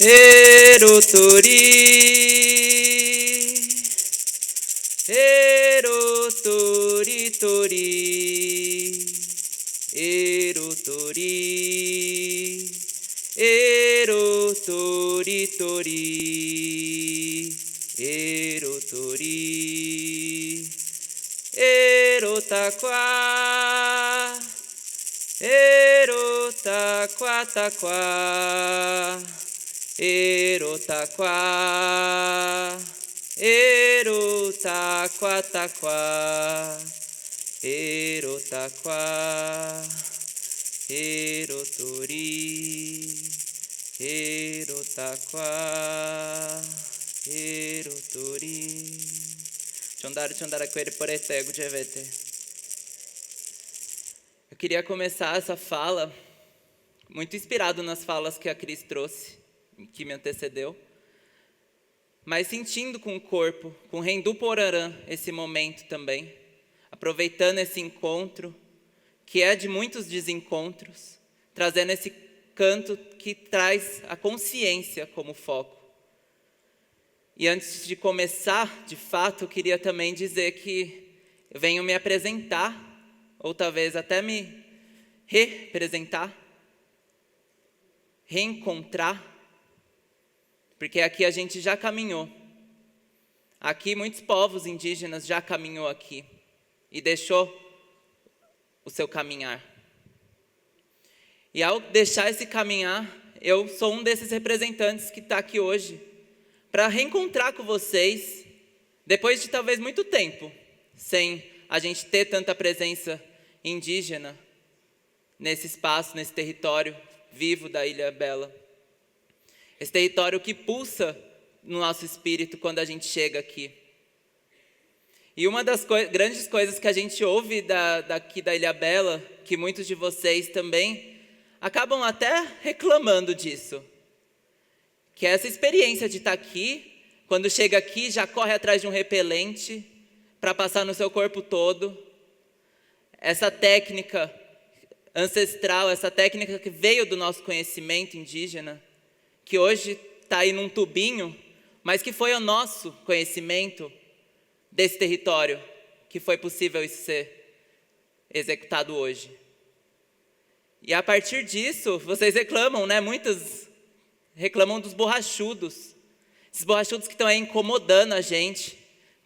Erotori, erotori, tori, erotori, erotori, tori, erotori, erotaquá, erotaquá, taquá, erotaquá, erotaquá, taquá, erotaquá, erotori, erotaquá, erotori. Chondara quere por etego de evete. Eu queria começar essa fala muito inspirado nas falas que a Cris trouxe, que me antecedeu, mas sentindo com o corpo, com Rendu Porarã, esse momento também, aproveitando esse encontro, que é de muitos desencontros, trazendo esse canto que traz a consciência como foco. E antes de começar, de fato, eu queria também dizer que eu venho me apresentar, ou talvez até me representar, reencontrar, porque aqui a gente já caminhou. Aqui muitos povos indígenas já caminhou aqui e deixou o seu caminhar. E ao deixar esse caminhar, eu sou um desses representantes que está aqui hoje para reencontrar com vocês, depois de talvez muito tempo, sem a gente ter tanta presença indígena nesse espaço, nesse território vivo da Ilhabela. Esse território que pulsa no nosso espírito quando a gente chega aqui. E uma das grandes coisas que a gente ouve daqui da Ilhabela, que muitos de vocês também acabam até reclamando disso, que é essa experiência de estar aqui, quando chega aqui já corre atrás de um repelente para passar no seu corpo todo. Essa técnica ancestral, essa técnica que veio do nosso conhecimento indígena, que hoje está aí num tubinho, mas que foi o nosso conhecimento desse território, que foi possível isso ser executado hoje. E a partir disso, vocês reclamam, né? Muitos reclamam dos borrachudos. Esses borrachudos que estão aí incomodando a gente,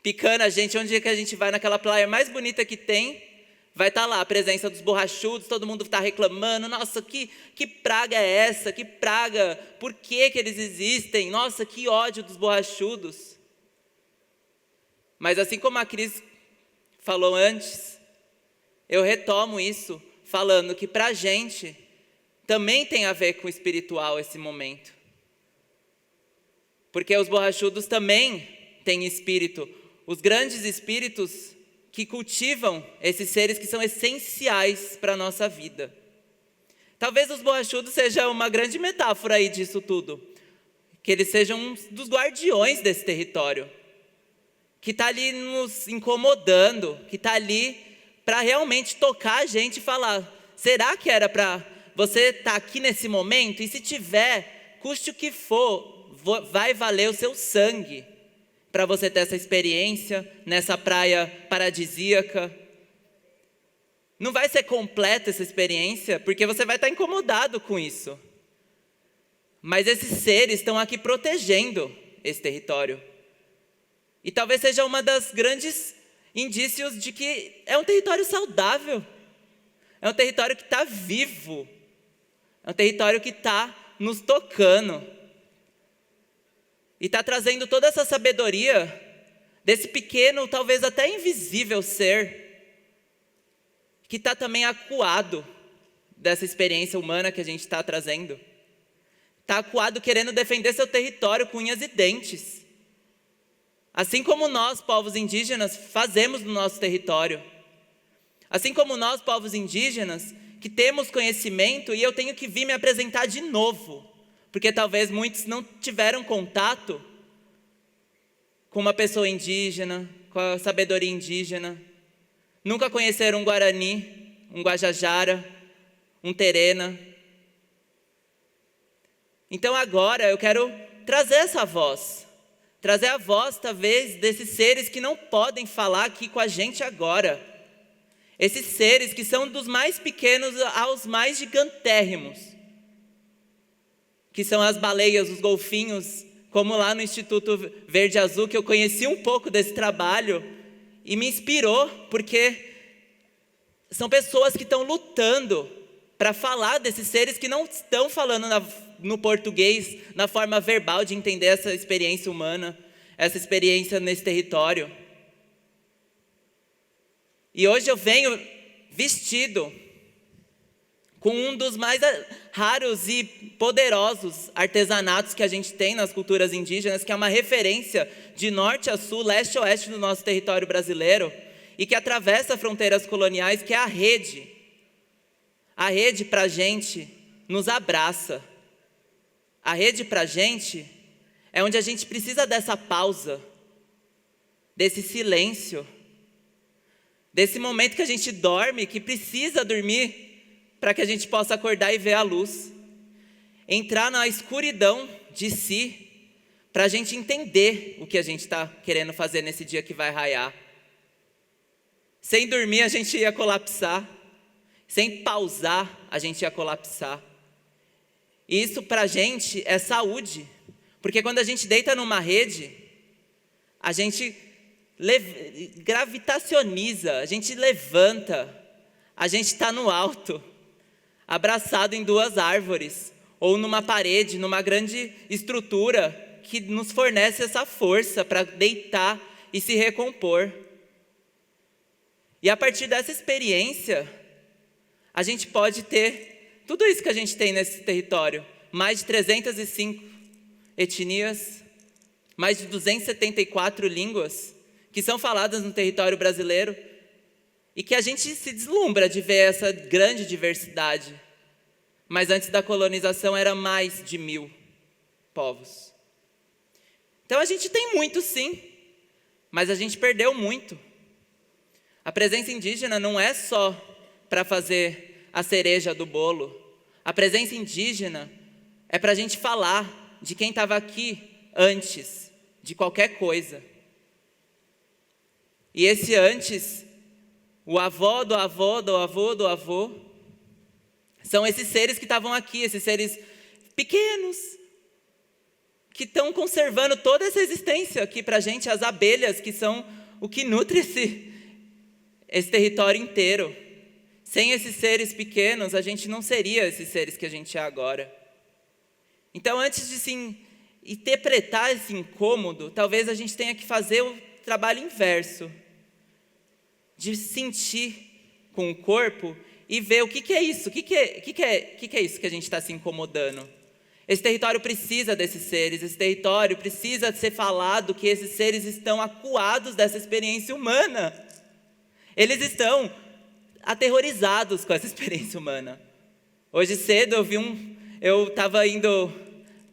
picando a gente. Onde é que a gente vai, naquela praia mais bonita que tem, vai estar lá a presença dos borrachudos, todo mundo está reclamando. Nossa, que praga é essa? Que praga? Por que eles existem? Nossa, que ódio dos borrachudos. Mas assim como a Cris falou antes, eu retomo isso, falando que para a gente também tem a ver com o espiritual esse momento. Porque os borrachudos também têm espírito. Os grandes espíritos que cultivam esses seres que são essenciais para a nossa vida. Talvez os borrachudos sejam uma grande metáfora aí disso tudo. Que eles sejam um dos guardiões desse território. Que está ali nos incomodando, que está ali para realmente tocar a gente e falar, será que era para você estar aqui nesse momento? E se tiver, custe o que for, vai valer o seu sangue para você ter essa experiência nessa praia paradisíaca. Não vai ser completa essa experiência, porque você vai estar incomodado com isso. Mas esses seres estão aqui protegendo esse território. E talvez seja uma das grandes indícios de que é um território saudável. É um território que está vivo. É um território que está nos tocando. E está trazendo toda essa sabedoria desse pequeno, talvez até invisível ser, que está também acuado dessa experiência humana que a gente está trazendo. Está acuado querendo defender seu território com unhas e dentes. Assim como nós, povos indígenas, fazemos no nosso território. Assim como nós, povos indígenas, que temos conhecimento, e eu tenho que vir me apresentar de novo, porque talvez muitos não tiveram contato com uma pessoa indígena, com a sabedoria indígena, nunca conheceram um Guarani, um Guajajara, um Terena. Então agora eu quero trazer essa voz. Trazer a voz, talvez, desses seres que não podem falar aqui com a gente agora. Esses seres que são dos mais pequenos aos mais gigantérrimos. Que são as baleias, os golfinhos, como lá no Instituto Verde Azul, que eu conheci um pouco desse trabalho e me inspirou, porque são pessoas que estão lutando para falar desses seres que não estão falando no português, na forma verbal de entender essa experiência humana, essa experiência nesse território. E hoje eu venho vestido com um dos mais raros e poderosos artesanatos que a gente tem nas culturas indígenas, que é uma referência de norte a sul, leste a oeste do nosso território brasileiro, e que atravessa fronteiras coloniais, que é a rede. A rede para a gente nos abraça. A rede para a gente é onde a gente precisa dessa pausa, desse silêncio, desse momento que a gente dorme, que precisa dormir, para que a gente possa acordar e ver a luz. Entrar na escuridão de si, para a gente entender o que a gente está querendo fazer nesse dia que vai raiar. Sem dormir a gente ia colapsar. Sem pausar a gente ia colapsar. E isso para a gente é saúde. Porque quando a gente deita numa rede, a gente gravitacioniza, a gente levanta, a gente está no alto, abraçado em duas árvores, ou numa parede, numa grande estrutura que nos fornece essa força para deitar e se recompor. E a partir dessa experiência, a gente pode ter tudo isso que a gente tem nesse território. Mais de 305 etnias, mais de 274 línguas que são faladas no território brasileiro, e que a gente se deslumbra de ver essa grande diversidade. Mas antes da colonização era mais de 1000 povos. Então a gente tem muito sim, mas a gente perdeu muito. A presença indígena não é só para fazer a cereja do bolo. A presença indígena é para a gente falar de quem estava aqui antes de qualquer coisa. E esse antes, o avô do avô do avô do avô, são esses seres que estavam aqui, esses seres pequenos, que estão conservando toda essa existência aqui para a gente, as abelhas, que são o que nutre esse território inteiro. Sem esses seres pequenos, a gente não seria esses seres que a gente é agora. Então, antes de se interpretar esse incômodo, talvez a gente tenha que fazer o trabalho inverso, de sentir com o corpo e ver o que é isso, o que é isso que a gente está se incomodando. Esse território precisa desses seres, esse território precisa ser falado que esses seres estão acuados dessa experiência humana. Eles estão aterrorizados com essa experiência humana. Hoje cedo eu estava indo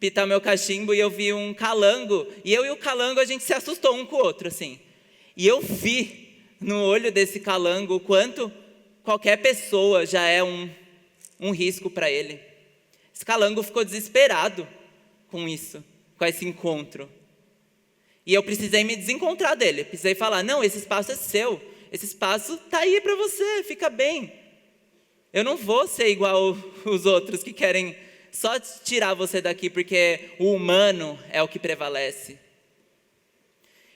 pitar meu cachimbo e eu vi um calango, e eu e o calango a gente se assustou um com o outro, assim. E eu vi no olho desse calango o quanto qualquer pessoa já é um risco para ele. Esse calango ficou desesperado com isso, com esse encontro. E eu precisei me desencontrar dele, precisei falar, não, esse espaço é seu, esse espaço está aí para você, fica bem. Eu não vou ser igual os outros que querem só tirar você daqui porque o humano é o que prevalece.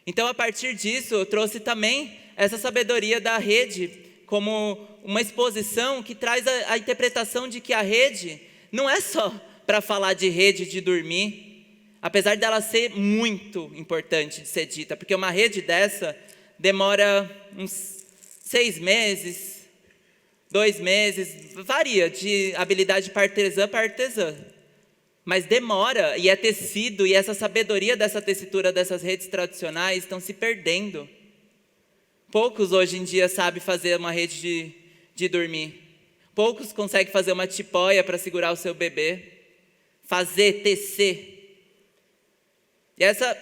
Então, a partir disso, eu trouxe também essa sabedoria da rede como uma exposição que traz a interpretação de que a rede não é só para falar de rede de dormir, apesar dela ser muito importante de ser dita, porque uma rede dessa demora uns 6 meses, 2 meses, varia de habilidade para artesã, mas demora, e é tecido, e essa sabedoria dessa tessitura dessas redes tradicionais estão se perdendo. Poucos hoje em dia sabem fazer uma rede de dormir. Poucos conseguem fazer uma tipóia para segurar o seu bebê. Fazer, tecer. E essa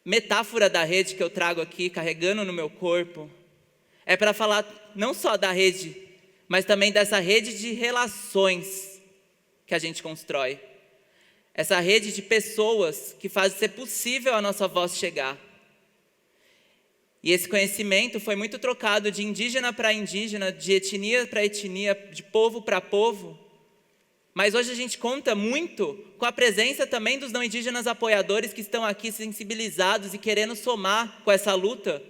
metáfora da rede que eu trago aqui, carregando no meu corpo, é para falar não só da rede, mas também dessa rede de relações que a gente constrói. essa rede de pessoas que faz ser possível a nossa voz chegar. E esse conhecimento foi muito trocado de indígena para indígena, de etnia para etnia, de povo para povo. Mas hoje a gente conta muito com a presença também dos não indígenas apoiadores que estão aqui sensibilizados e querendo somar com essa luta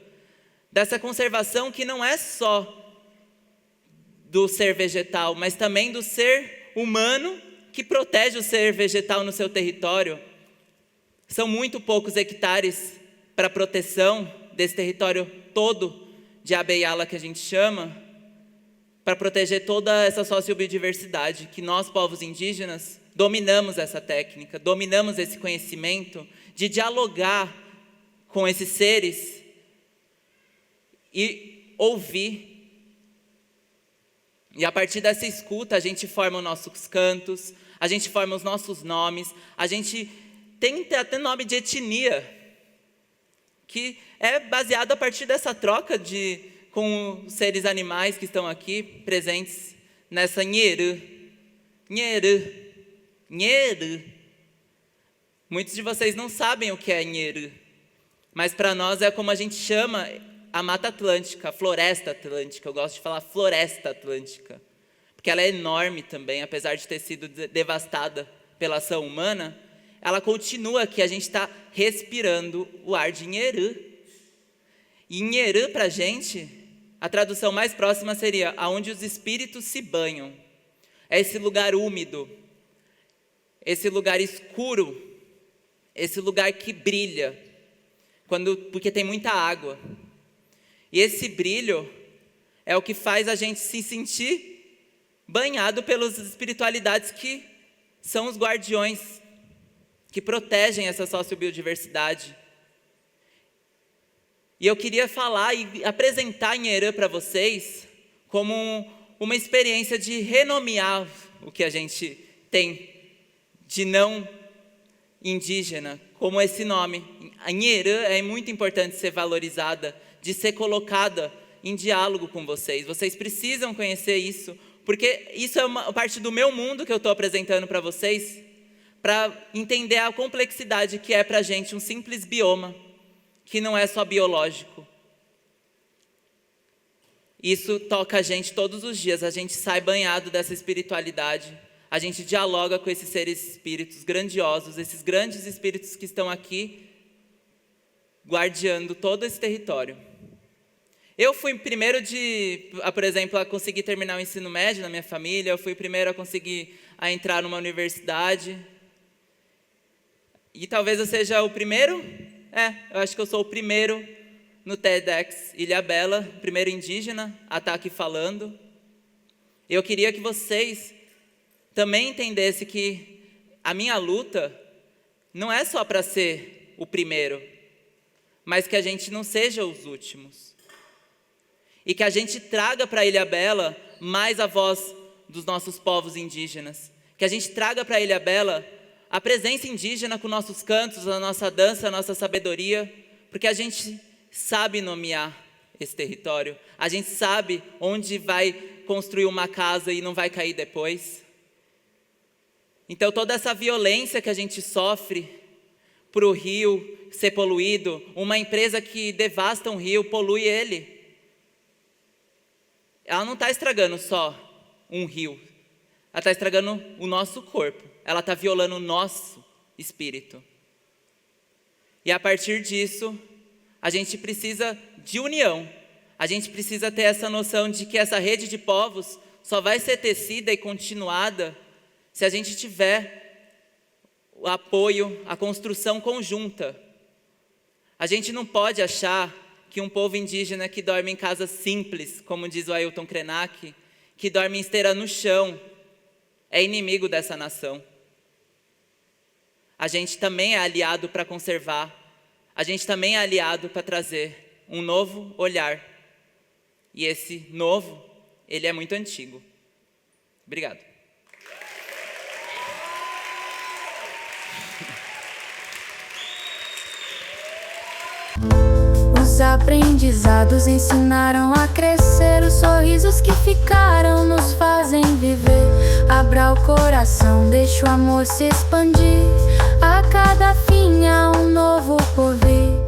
dessa conservação que não é só do ser vegetal, mas também do ser humano que protege o ser vegetal no seu território. São muito poucos hectares para proteção desse território todo de Abeyala que a gente chama, para proteger toda essa sociobiodiversidade, que nós, povos indígenas, dominamos essa técnica, dominamos esse conhecimento de dialogar com esses seres e ouvir. E a partir dessa escuta, a gente forma os nossos cantos, a gente forma os nossos nomes, a gente tem até nome de etnia, que é baseado a partir dessa troca com os seres animais que estão aqui presentes nessa Nheru. Nheru. Nheru. Muitos de vocês não sabem o que é Nheru, mas para nós é como a gente chama a Mata Atlântica, a Floresta Atlântica. Eu gosto de falar Floresta Atlântica, porque ela é enorme também, apesar de ter sido devastada pela ação humana, ela continua aqui, a gente está respirando o ar de Nheru. E Nheru para a gente, a tradução mais próxima seria aonde os espíritos se banham. É esse lugar úmido, esse lugar escuro, esse lugar que brilha, porque tem muita água. E esse brilho é o que faz a gente se sentir banhado pelas espiritualidades que são os guardiões, que protegem essa sociobiodiversidade. E eu queria falar e apresentar Nheru para vocês como uma experiência de renomear o que a gente tem de não indígena, como esse nome. A Nheru é muito importante ser valorizada, de ser colocada em diálogo com vocês. Vocês precisam conhecer isso, porque isso é uma parte do meu mundo que eu estou apresentando para vocês, para entender a complexidade que é para a gente um simples bioma, que não é só biológico. Isso toca a gente todos os dias, a gente sai banhado dessa espiritualidade, a gente dialoga com esses seres espíritos grandiosos, esses grandes espíritos que estão aqui guardiando todo esse território. Eu fui o primeiro por exemplo, a conseguir terminar o ensino médio na minha família, eu fui o primeiro a conseguir entrar numa universidade, e talvez eu seja o primeiro, eu acho que eu sou o primeiro no TEDx Ilhabela, o primeiro indígena a estar aqui falando. Eu queria que vocês também entendessem que a minha luta não é só para ser o primeiro, mas que a gente não seja os últimos. E que a gente traga para Ilhabela mais a voz dos nossos povos indígenas. Que a gente traga para Ilhabela a presença indígena com nossos cantos, a nossa dança, a nossa sabedoria, porque a gente sabe nomear esse território, a gente sabe onde vai construir uma casa e não vai cair depois. Então toda essa violência que a gente sofre para o rio ser poluído, uma empresa que devasta um rio, polui ele, ela não está estragando só um rio, ela está estragando o nosso corpo, ela está violando o nosso espírito. E a partir disso, a gente precisa de união, a gente precisa ter essa noção de que essa rede de povos só vai ser tecida e continuada se a gente tiver o apoio, a construção conjunta. A gente não pode achar que um povo indígena que dorme em casas simples, como diz o Ailton Krenak, que dorme em esteira no chão, é inimigo dessa nação. A gente também é aliado para conservar, a gente também é aliado para trazer um novo olhar. E esse novo, ele é muito antigo. Obrigado. Os aprendizados ensinaram a crescer, os sorrisos que ficaram nos fazem viver. Abra ao coração, deixa o amor se expandir. A cada fim há um novo porvir.